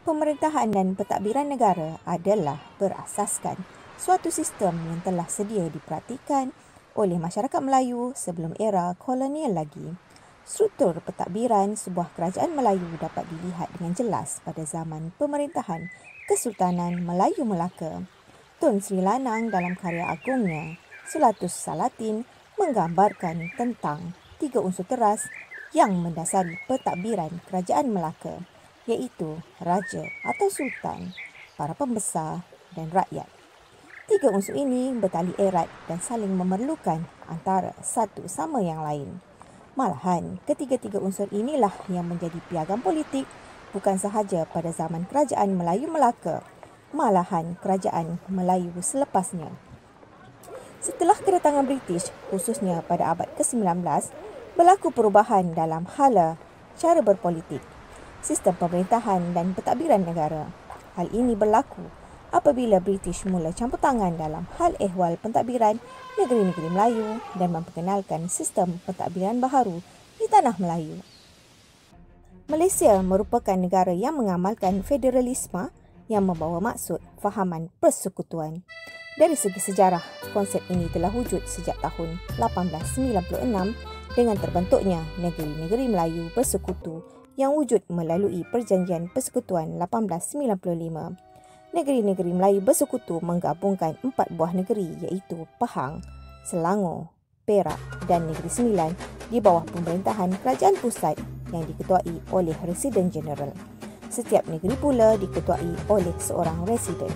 Pemerintahan dan pentadbiran negara adalah berasaskan suatu sistem yang telah sedia dipraktikkan oleh masyarakat Melayu sebelum era kolonial lagi. Struktur pentadbiran sebuah kerajaan Melayu dapat dilihat dengan jelas pada zaman pemerintahan Kesultanan Melayu Melaka. Tun Sri Lanang dalam karya agungnya Sulatus Salatin menggambarkan tentang 3 unsur teras yang mendasari pentadbiran kerajaan Melaka, iaitu raja atau sultan, para pembesar dan rakyat. 3 unsur ini bertali erat dan saling memerlukan antara satu sama yang lain. Malahan, ketiga-tiga unsur inilah yang menjadi piagam politik bukan sahaja pada zaman kerajaan Melayu Melaka, malahan kerajaan Melayu selepasnya. Setelah kedatangan British, khususnya pada abad ke-19, berlaku perubahan dalam hala cara berpolitik, sistem pemerintahan dan pentadbiran negara. Hal ini berlaku apabila British mula campur tangan dalam hal ehwal pentadbiran negeri-negeri Melayu dan memperkenalkan sistem pentadbiran baharu di tanah Melayu. Malaysia merupakan negara yang mengamalkan federalisme yang membawa maksud fahaman persekutuan. Dari segi sejarah, konsep ini telah wujud sejak tahun 1896 dengan terbentuknya negeri-negeri Melayu bersekutu yang wujud melalui Perjanjian Persekutuan 1895. Negeri-negeri Melayu bersekutu menggabungkan 4 buah negeri iaitu Pahang, Selangor, Perak dan Negeri Sembilan di bawah pemerintahan kerajaan pusat yang diketuai oleh Residen Jeneral. Setiap negeri pula diketuai oleh seorang residen.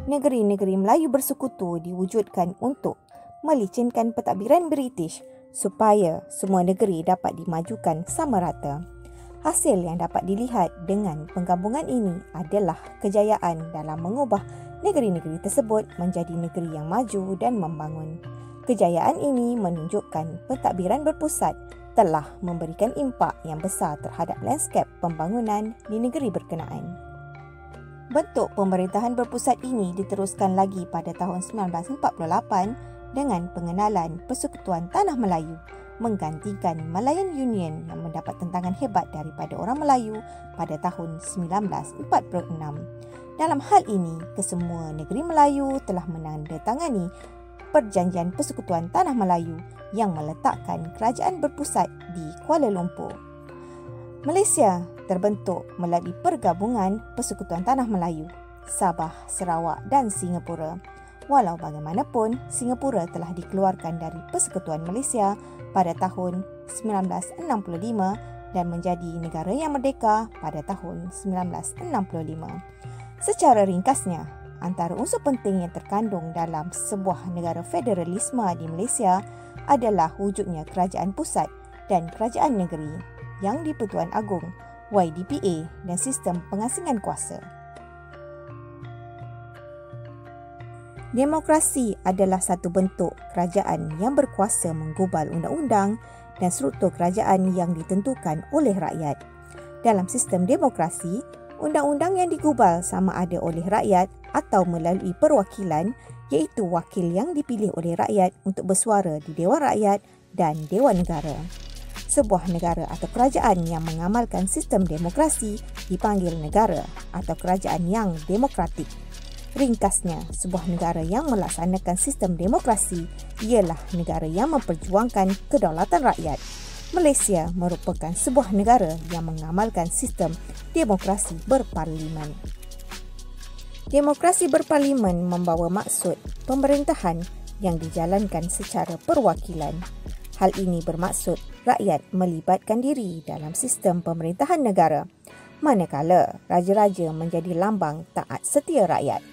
Negeri-negeri Melayu bersekutu diwujudkan untuk melicinkan pentadbiran British supaya semua negeri dapat dimajukan sama rata. Hasil yang dapat dilihat dengan penggabungan ini adalah kejayaan dalam mengubah negeri-negeri tersebut menjadi negeri yang maju dan membangun. Kejayaan ini menunjukkan pentadbiran berpusat telah memberikan impak yang besar terhadap lanskap pembangunan di negeri berkenaan. Bentuk pemerintahan berpusat ini diteruskan lagi pada tahun 1948 dengan pengenalan Persekutuan Tanah Melayu menggantikan Malayan Union yang mendapat tentangan hebat daripada orang Melayu pada tahun 1946. Dalam hal ini, kesemua negeri Melayu telah menandatangani Perjanjian Persekutuan Tanah Melayu yang meletakkan kerajaan berpusat di Kuala Lumpur. Malaysia terbentuk melalui pergabungan Persekutuan Tanah Melayu, Sabah, Sarawak dan Singapura. Walau bagaimanapun, Singapura telah dikeluarkan dari Persekutuan Malaysia pada tahun 1965 dan menjadi negara yang merdeka pada tahun 1965. Secara ringkasnya, antara unsur penting yang terkandung dalam sebuah negara federalisme di Malaysia adalah wujudnya kerajaan pusat dan kerajaan negeri yang di-Pertuan Agong, YDPA dan sistem pengasingan kuasa. Demokrasi adalah satu bentuk kerajaan yang berkuasa menggubal undang-undang dan struktur kerajaan yang ditentukan oleh rakyat. Dalam sistem demokrasi, undang-undang yang digubal sama ada oleh rakyat atau melalui perwakilan, iaitu wakil yang dipilih oleh rakyat untuk bersuara di Dewan Rakyat dan Dewan Negara. Sebuah negara atau kerajaan yang mengamalkan sistem demokrasi dipanggil negara atau kerajaan yang demokratik. Ringkasnya, sebuah negara yang melaksanakan sistem demokrasi ialah negara yang memperjuangkan kedaulatan rakyat. Malaysia merupakan sebuah negara yang mengamalkan sistem demokrasi berparlimen. Demokrasi berparlimen membawa maksud pemerintahan yang dijalankan secara perwakilan. Hal ini bermaksud rakyat melibatkan diri dalam sistem pemerintahan negara, manakala raja-raja menjadi lambang taat setia rakyat.